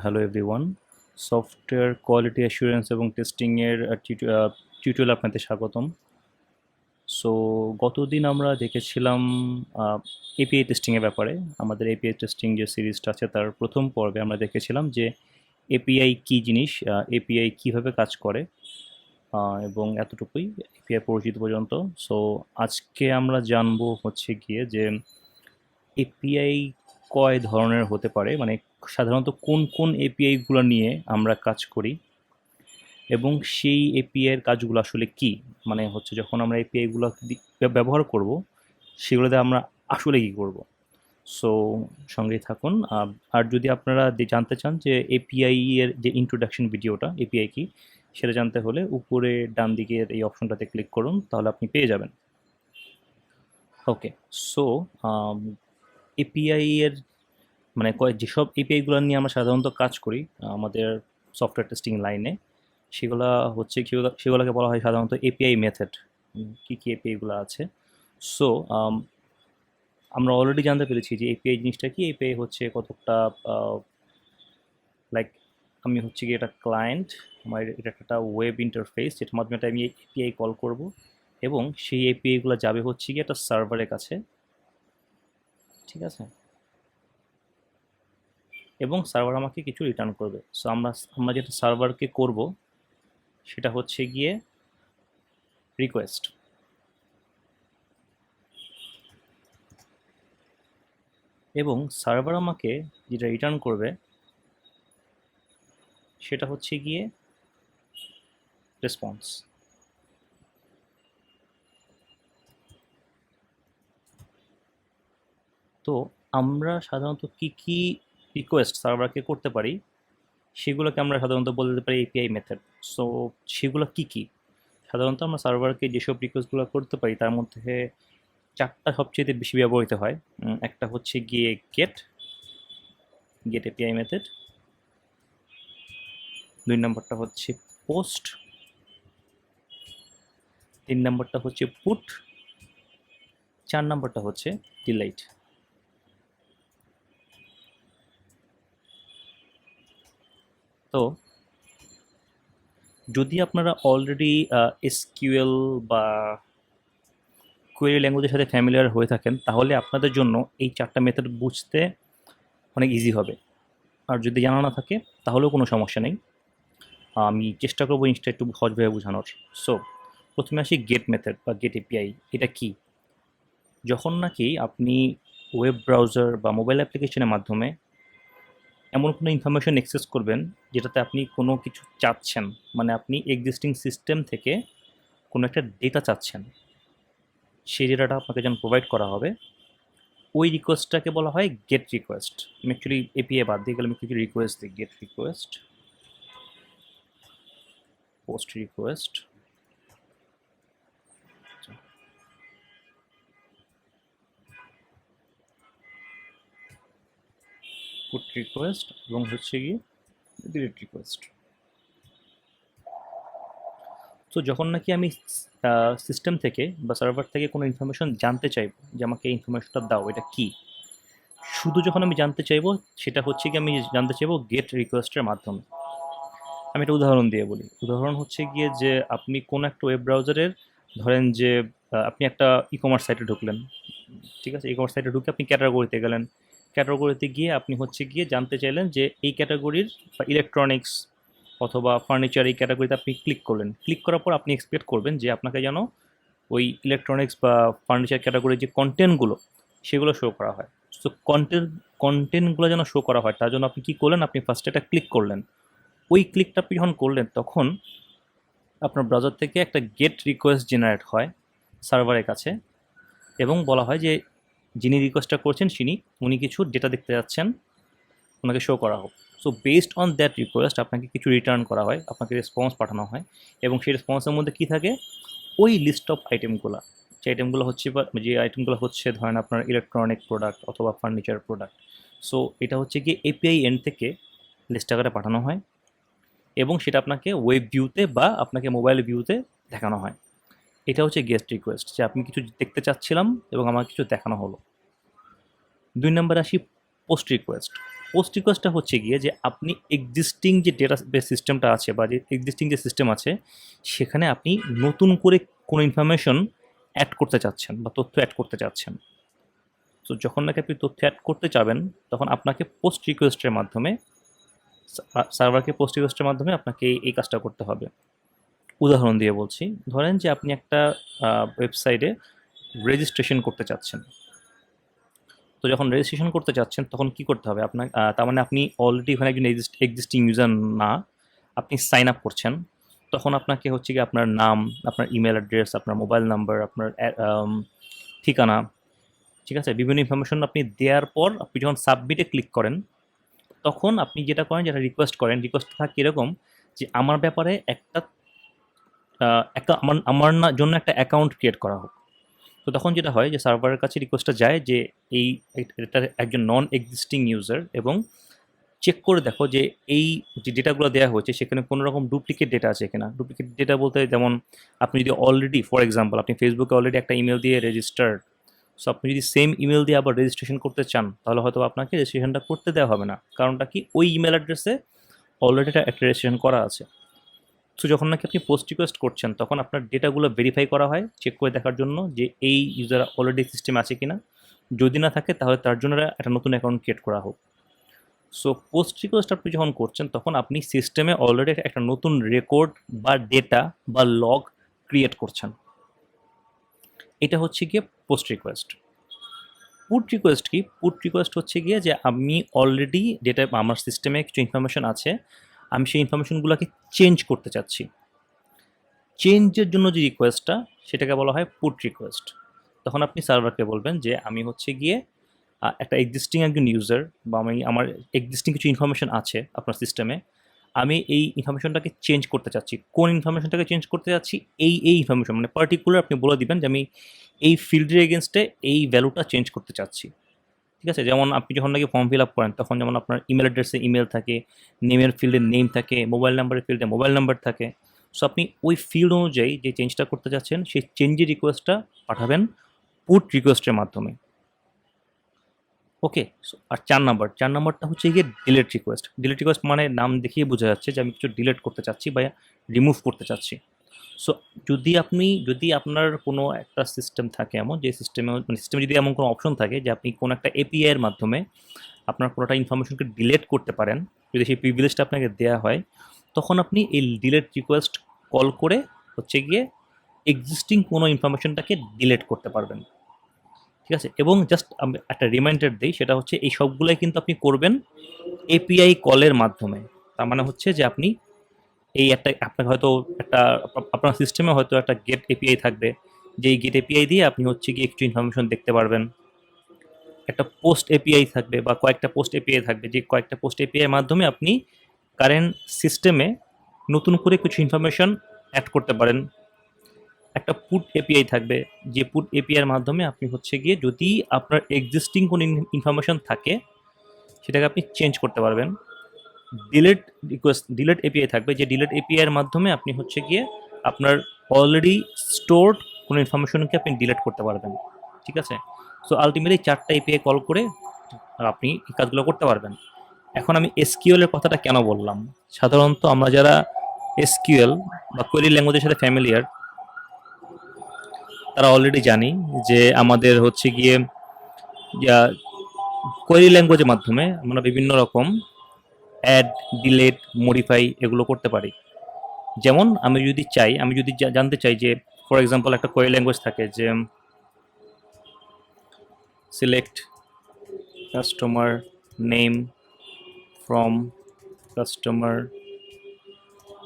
Hello everyone, software quality assurance এবং টেস্টিংয়ের tutorial আপনাদের স্বাগতম। সো গতদিন আমরা দেখেছিলাম এপিআই টেস্টিংয়ের ব্যাপারে। আমাদের এপিআই টেস্টিং যে সিরিজটা আছে তার প্রথম পর্বে আমরা দেখেছিলাম যে এপিআই কী জিনিস, এপিআই কীভাবে কাজ করে, এবং এতটুকুই এপিআই পরিচিত পর্যন্ত। সো আজকে আমরা জানবো হচ্ছে গিয়ে যে এপিআই কয় ধরনের হতে পারে, মানে সাধারণত কোন কোন এপিআইগুলো নিয়ে আমরা কাজ করি এবং সেই এপিআইয়ের কাজগুলো আসলে কি, মানে হচ্ছে যখন আমরা এপিআইগুলো ব্যবহার করব সেগুলোতে আমরা আসলে কি করব। সো সঙ্গেই থাকুন। আর যদি আপনারা জানতে চান যে এপিআই এর যে ইন্ট্রোডাকশন ভিডিওটা এপিআই কি সেটা জানতে হলে উপরে ডান দিকের এই অপশনটাতে ক্লিক করুন, তাহলে আপনি পেয়ে যাবেন। ওকে, সো এপিআই এর মানে যেসব এপিআইগুলো নিয়ে আমরা সাধারণত কাজ করি আমাদের সফটওয়্যার টেস্টিং লাইনে, সেগুলো হচ্ছে সেগুলোকে বলা হয় সাধারণত এপিআই মেথড। কী কী এপিআইগুলো আছে? সো আমরা অলরেডি জানতে পেরেছি যে এপিআই জিনিসটা কি। এপিআই হচ্ছে কতটা লাইক আমি হচ্ছে কি এটা ক্লায়েন্ট, আমার এটা একটা ওয়েব ইন্টারফেস যেটার মাধ্যমে আমি এপিআই কল করব এবং সেই এপিআইগুলো যাবে হচ্ছে কি একটা সার্ভারের কাছে, ঠিক আছে, এবং সার্ভার আমাকে কিছু রিটার্ন করবে। সো আমরা যেটা সার্ভারকে করব সেটা হচ্ছে গিয়ে রিকোয়েস্ট, এবং সার্ভার আমাকে যেটা রিটার্ন করবে সেটা হচ্ছে গিয়ে রেসপন্স। তো আমরা সাধারণত কি কি রিকোয়েস্ট সার্ভারকে করতে পারি সেগুলোকে আমরা সাধারণত বলতে পারি এপিআই মেথড। সো সেগুলো কি কি? সাধারণত আমরা সার্ভারকে যেসব রিকোয়েস্টগুলো করতে পারি তার মধ্যে চারটা সবচেয়ে বেশি ব্যবহৃত হয়। একটা হচ্ছে গিয়ে গেট এপিআই মেথড, 2 নম্বরটা হচ্ছে পোস্ট, 3 নম্বরটা হচ্ছে পুট, 4 নম্বরটা হচ্ছে ডিলাইট। তো যদি আপনারা অলরেডি এসকিউএল বা কোয়েরি ল্যাঙ্গুয়েজের সাথে ফ্যামিলিয়ার হয়ে থাকেন তাহলে আপনাদের জন্য এই চারটা মেথড বুঝতে অনেক ইজি হবে। আর যদি জানা না থাকে তাহলেও কোনো সমস্যা নেই, আমি চেষ্টা করবো জিনিসটা একটু সহজভাবে বোঝানোর। সো প্রথমে আসি গেট মেথড বা গেট এপিআই। এটা কি? যখন নাকি আপনি ওয়েব ব্রাউজার বা মোবাইল অ্যাপ্লিকেশনের মাধ্যমে এমন কোনো ইনফরমেশন অ্যাক্সেস করবেন যেটাতে আপনি কোনো কিছু চাচ্ছেন, মানে আপনি এক্সিস্টিং সিস্টেম থেকে কোনো একটা ডেটা চাচ্ছেন, সেই ডেটাটা আপনাকে যখন প্রোভাইড করা হবে ওই রিকোয়েস্টটাকে বলা হয় গেট রিকোয়েস্ট। আমি অ্যাকচুয়ালি এপিআই বাদ দিয়ে গেলে আমি কিছু রিকোয়েস্ট দিই, gate request, post request, put request এবং হচ্ছে গিয়ে ডিলিট রিকোয়েস্ট। তো যখন নাকি আমি সিস্টেম থেকে বা সার্ভার থেকে কোনো ইনফরমেশন জানতে চাইব যে আমাকে এই ইনফরমেশনটা দাও, এটা কি, শুধু যখন আমি জানতে চাইবো সেটা হচ্ছে কি আমি জানতে চাইবো গেট রিকোয়েস্টের মাধ্যমে। আমি একটা উদাহরণ দিয়ে বলি। উদাহরণ হচ্ছে গিয়ে যে আপনি কোনো একটা ওয়েব ব্রাউজারের, ধরেন যে আপনি একটা ই কমার্স সাইটে ঢুকলেন, ঠিক আছে, ই কমার্স সাইটে ঢুকে আপনি ক্যাটাগরিতে গেলেন, ক্যাটাগরিতে গিয়ে আপনি হচ্ছে গিয়ে জানতে চাইলেন যে এই ক্যাটাগরির বা ইলেকট্রনিক্স অথবা ফার্নিচার এই ক্যাটাগরিতে আপনি ক্লিক করলেন। ক্লিক করার পর আপনি এক্সপেক্ট করবেন যে আপনাকে যেন ওই ইলেকট্রনিক্স বা ফার্নিচার ক্যাটাগরির যে কন্টেন্টগুলো সেগুলো শো করা হয়। সো কন্টেন্টগুলো যেন শো করা হয় তার জন্য আপনি কী করলেন, আপনি ফার্স্টে একটা ক্লিক করলেন। ওই ক্লিকটা আপনি যখন করলেন তখন আপনার ব্রাউজার থেকে একটা গেট রিকোয়েস্ট জেনারেট হয় সার্ভারের কাছে এবং বলা হয় যে যিনি রিকোয়েস্টটা করছেন উনি কিছু ডেটা দেখতে যাচ্ছেন, ওনাকে শো করা হোক। So based on that request আপনাকে কিছু রিটার্ন করা হয়, আপনাকে রেসপন্স পাঠানো হয়, এবং সেই রেসপন্সের মধ্যে কী থাকে, ওই লিস্ট অফ আইটেমগুলো, যে আইটেমগুলো হচ্ছে ধরেন আপনার ইলেকট্রনিক প্রোডাক্ট অথবা ফার্নিচার প্রোডাক্ট। সো এটা হচ্ছে গিয়ে এপিআই এন্ড থেকে লিস্ট আকারে পাঠানো হয় এবং সেটা আপনাকে ওয়েব ভিউতে বা আপনাকে মোবাইল ভিউতে দেখানো হয়। এটা হচ্ছে গেস্ট রিকোয়েস্ট, যে আপনি কিছু দেখতে চাচ্ছিলাম এবং আমার কিছু দেখানো হলো। 2 নম্বরে আসি পোস্ট রিকোয়েস্ট। পোস্ট রিকোয়েস্টটা হচ্ছে গিয়ে যে আপনি এক্সিস্টিং যে ডেটাবেস সিস্টেমটা আছে বা যে এক্সিস্টিং যে সিস্টেম আছে সেখানে আপনি নতুন করে কোনো ইনফরমেশন অ্যাড করতে চাচ্ছেন বা তথ্য অ্যাড করতে চাচ্ছেন। তো যখন নাকি আপনি তথ্য অ্যাড করতে চাবেন তখন আপনাকে পোস্ট রিকোয়েস্টের মাধ্যমে সার্ভারকে পোস্ট রিকোয়েস্টের মাধ্যমে আপনাকে এই কাজটা করতে হবে। উদাহরণ দিয়ে বলছি, ধরেন যে আপনি একটা ওয়েবসাইটে রেজিস্ট্রেশন করতে চাচ্ছেন। তো যখন রেজিস্ট্রেশন করতে চাচ্ছেন তখন কি করতে হবে আপনার, তার মানে আপনি অলরেডি ওখানে একজন এক্সিস্টিং ইউজার না, আপনি সাইন আপ করছেন। তখন আপনাকে হচ্ছে কি আপনার নাম, আপনার ইমেল অ্যাড্রেস, আপনার মোবাইল নাম্বার, আপনার ঠিকানা, ঠিক আছে, বিভিন্ন ইনফরমেশন আপনি দেওয়ার পর আপনি যখন সাবমিটে ক্লিক করেন তখন আপনি যেটা করেন, যেটা রিকোয়েস্ট করেন, রিকোয়েস্ট থাকে এরকম যে আমার ব্যাপারে আমার জন্য একটা অ্যাকাউন্ট ক্রিয়েট করা হোক। তো তখন যেটা হয় যে সার্ভারের কাছে রিকোয়েস্টটা যায় যে এই এটা একজন নন এক্সিস্টিং ইউজার, এবং চেক করে দেখো যে এই যে ডেটাগুলো দেওয়া হয়েছে সেখানে কোনো রকম ডুপ্লিকেট ডেটা আছে কিনা। ডুপ্লিকেট ডেটা বলতে যেমন আপনি যদি অলরেডি, ফর এক্সাম্পল, আপনি ফেসবুকে অলরেডি একটা ইমেল দিয়ে রেজিস্টার্ড, সো আপনি যদি সেম ইমেল দিয়ে আবার রেজিস্ট্রেশন করতে চান তাহলে হয়তো আপনাকে রেজিস্ট্রেশনটা করতে দেওয়া হবে না, কারণটা কি ওই ইমেল অ্যাড্রেসে অলরেডি একটা রেজিস্ট্রেশন করা আছে। সো যখন নাকি আপনি পোস্ট রিকোয়েস্ট করছেন তখন আপনার ডেটাগুলো ভেরিফাই করা হয় চেক করে দেখার জন্য যে এই ইউজার অলরেডি সিস্টেম আছে কিনা। যদি না থাকে তাহলে তার জন্য একটা নতুন অ্যাকাউন্ট ক্রিয়েট করা হোক। সো পোস্ট রিকোয়েস্ট আপনি যখন করছেন তখন আপনি সিস্টেমে অলরেডি একটা নতুন রেকর্ড বা ডেটা বা লগ ক্রিয়েট করছেন। এটা হচ্ছে গিয়ে পোস্ট রিকোয়েস্ট। পুট রিকোয়েস্ট কি? পুট রিকোয়েস্ট হচ্ছে গিয়ে যে আমি অলরেডি ডেটা, আমার সিস্টেমে কিছু ইনফরমেশন আছে, আমি সেই ইনফরমেশনগুলোকে চেঞ্জ করতে চাচ্ছি। চেঞ্জের জন্য যে রিকোয়েস্টটা সেটাকে বলা হয় পুট রিকোয়েস্ট। তখন আপনি সার্ভারকে বলবেন যে আমি হচ্ছে গিয়ে একটা এক্সিস্টিং একজন ইউজার, বা আমার এক্সিস্টিং কিছু ইনফরমেশন আছে আপনার সিস্টেমে, আমি এই ইনফরমেশনটাকে চেঞ্জ করতে চাচ্ছি। কোন ইনফরমেশনটাকে চেঞ্জ করতে চাচ্ছি? এই ইনফরমেশন মানে পার্টিকুলার আপনি বলে দিবেন যে আমি এই ফিল্ডের এগেনস্টে এই ভ্যালুটা চেঞ্জ করতে চাচ্ছি। ঠিক আছে, যেমন আপনি যখন নাকি ফর্ম ফিল আপ করেন তখন যেমন আপনার ইমেল অ্যাড্রেসে ইমেল থাকে, নেমের ফিল্ডে নেম থাকে, মোবাইল নাম্বারের ফিল্ডে মোবাইল নাম্বার থাকে। সো আপনি ওই ফিল্ড অনুযায়ী যে চেঞ্জটা করতে চাচ্ছেন সেই চেঞ্জের রিকোয়েস্টটা পাঠাবেন পুট রিকোয়েস্টের মাধ্যমে। ওকে। আর চার নাম্বারটা হচ্ছে গিয়ে ডিলেট রিকোয়েস্ট। ডিলেট রিকোয়েস্ট মানে নাম দেখিয়ে বোঝা যাচ্ছে যে আমি কিছু ডিলেট করতে চাচ্ছি বা রিমুভ করতে চাচ্ছি। সো যদি আপনার কোনো একটা সিস্টেম থাকে এমন যে সিস্টেমে, মানে সিস্টেমে যদি এমন কোনো অপশন থাকে যে আপনি কোনো একটা এপিআই এর মাধ্যমে আপনার কোনোটা ইনফরমেশনকে ডিলেট করতে পারেন, যদি সেই প্রিভিলেজটা আপনাকে দেওয়া হয়, তখন আপনি এই ডিলেট রিকোয়েস্ট কল করে হচ্ছে গিয়ে এক্সিস্টিং কোনো ইনফরমেশনটাকে ডিলেট করতে পারবেন। ঠিক আছে, এবং জাস্ট আমি একটা রিমাইন্ডার দিই, সেটা হচ্ছে এই সবগুলাই কিন্তু আপনি করবেন এপিআই কলের মাধ্যমে। তার মানে হচ্ছে যে আপনি আপনার হয়তো একটা, আপনার সিস্টেমে হয়তো একটা গেট এপিআই থাকবে, যেই গেট এপিআই দিয়ে আপনি হচ্ছে গিয়ে কিছু ইনফরমেশন দেখতে পারবেন। একটা পোস্ট এপিআই থাকবে বা কয়েকটা পোস্ট এপিআই থাকবে, যে কয়েকটা পোস্ট এপিআই এর মাধ্যমে আপনি কারেন্ট সিস্টেমে নতুন করে কিছু ইনফরমেশন অ্যাড করতে পারেন। একটা পুট এপিআই থাকবে, যে পুট এপিআই এর মাধ্যমে আপনি হচ্ছে গিয়ে যদি আপনার এক্সিস্টিং কোনো ইনফরমেশন থাকে সেটাকে আপনি চেঞ্জ করতে পারবেন। ডিলেট এপিআই থাকবে, যে ডিলেট এপিআই এর মাধ্যমে আপনি হচ্ছে গিয়ে আপনার অলরেডি স্টোরড কোনো ইনফরমেশনকে আপনি ডিলেট করতে পারবেন। ঠিক আছে, সো আলটিমেটলি 4টা এপিআই কল করে আপনি এই কাজগুলো করতে পারবেন। এখন আমি এসকিউএল এর কথাটা কেন বললাম? সাধারণত আমরা যারা এসকিউএল বা কোয়েরি ল্যাঙ্গুয়েজের সাথে ফ্যামিলিয়ার তারা অলরেডি জানি যে আমাদের হচ্ছে গিয়ে কোয়েরি ল্যাঙ্গুয়েজের মাধ্যমে আমরা বিভিন্ন রকম অ্যাড, ডিলেট, মডিফাই এগুলো করতে পারি। যেমন আমি যদি জানতে চাই যে, ফর এক্সাম্পল, একটা কোয়েরি ল্যাঙ্গুয়েজ থাকে যে select customer name from customer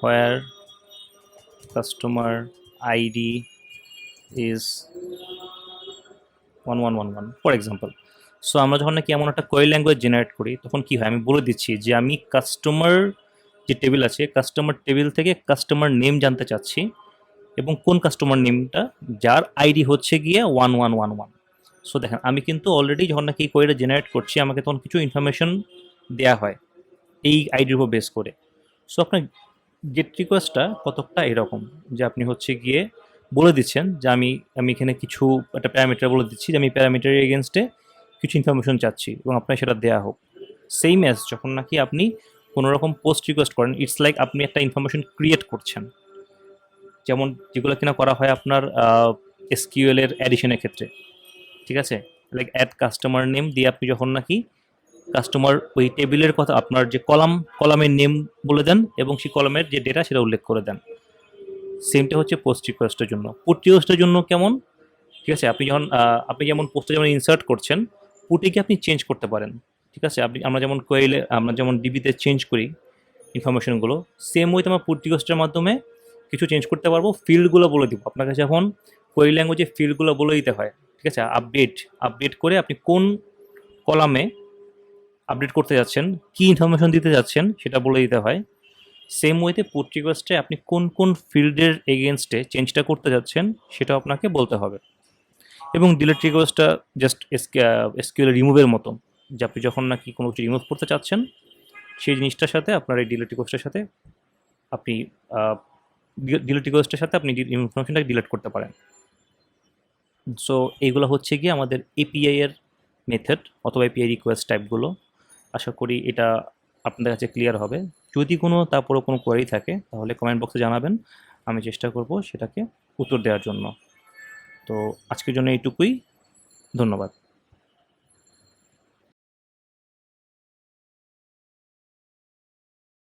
where customer ID is 1111, for example. So আমরা যখন নাকি এমন একটা কোয়েরি ল্যাঙ্গুয়েজ জেনারেট করি তখন কি হয়, আমি বলে দিচ্ছি যে আমি কাস্টমার যে টেবিল আছে, কাস্টমার টেবিল থেকে কাস্টমার নেম জানতে চাচ্ছি, এবং কোন কাস্টমার নেমটা যার আইডি হচ্ছে গিয়ে 1111। সো দেখেন, আমি কিন্তু অলরেডি যখন নাকি এই কোয়েরিটা জেনারেট করছি আমাকে তখন কিছু ইনফরমেশন দেওয়া হয় এই আইডির উপর বেস করে। সো আপনার গেট রিকোয়েস্টটা কতকটা এরকম যে আপনি হচ্ছে গিয়ে বলে দিচ্ছেন যে আমি আমি এখানে কিছু একটা প্যারামিটার বলে দিচ্ছি যে আমি প্যারামিটারের এগেনস্টে কিছু ইনফরমেশন চাচ্ছি এবং আপনার সেটা দেওয়া হোক। সেম অ্যাজ যখন নাকি আপনি কোনো রকম পোস্ট রিকোয়েস্ট করেন, ইটস লাইক আপনি একটা ইনফরমেশন ক্রিয়েট করছেন, যেমন যেগুলো কিনা করা হয় আপনার এসকিউএল এর অ্যাডিশনের ক্ষেত্রে, ঠিক আছে? লাইক অ্যাড কাস্টমার নেম দিয়ে আপনি যখন নাকি কাস্টমার ওই টেবিলের কথা আপনার যে কলামের নেম বলে দেন এবং সেই কলামের যে ডেটা সেটা উল্লেখ করে দেন। সেমটা হচ্ছে পোস্ট রিকোয়েস্টের জন্য। পুট রিকোয়েস্টের জন্য কেমন, ঠিক আছে? আপনি যখন আপনি যেমন পোস্টে যেমন ইনসার্ট করছেন, পুটিকে আপনি চেঞ্জ করতে পারেন, ঠিক আছে? আমরা যেমন কোয়েলে আমরা যেমন ডিবিতে চেঞ্জ করি ইনফরমেশনগুলো, সেম ওইতে আমরা পুট রিকোয়েস্টের মাধ্যমে কিছু চেঞ্জ করতে পারবো, ফিল্ডগুলো বলে দিব আপনাকে। যখন কোয়েরি ল্যাঙ্গুয়েজে ফিল্ডগুলো বলে দিতে হয়, ঠিক আছে? আপডেট করে আপনি কোন কলামে আপডেট করতে যাচ্ছেন, কি ইনফরমেশন দিতে যাচ্ছেন সেটা বলে দিতে হয়। সেম ওয়েতে পুট রিকোয়েস্টে আপনি কোন কোন ফিল্ডের এগেনস্টে চেঞ্জটা করতে যাচ্ছেন সেটা আপনাকে বলতে হবে। এবং ডিলিট রিকোয়েস্টটা জাস্ট এসকিউএল রিমুভের মতো, যে আপনি যখন নাকি কোনো কিছু রিমুভ করতে চাচ্ছেন সেই জিনিসটার সাথে আপনার এই ডিলিট রিকোয়েস্টের সাথে আপনি ডিলিট রিকোয়েস্টের সাথে আপনি ইনফরমেশনটাকে ডিলিট করতে পারেন। সো এইগুলো হচ্ছে গিয়ে আমাদের এপিআই এর মেথড অথবা এপিআই রিকোয়েস্ট টাইপগুলো। আশা করি এটা আপনাদের কাছে ক্লিয়ার হবে। যদি কোনো তারপরেও কোনো কোয়েরি থাকে তাহলে কমেন্ট বক্সে জানাবেন, আমি চেষ্টা করব সেটাকে উত্তর দেওয়ার জন্য। তো আজকের জন্য এইটুকুই, ধন্যবাদ।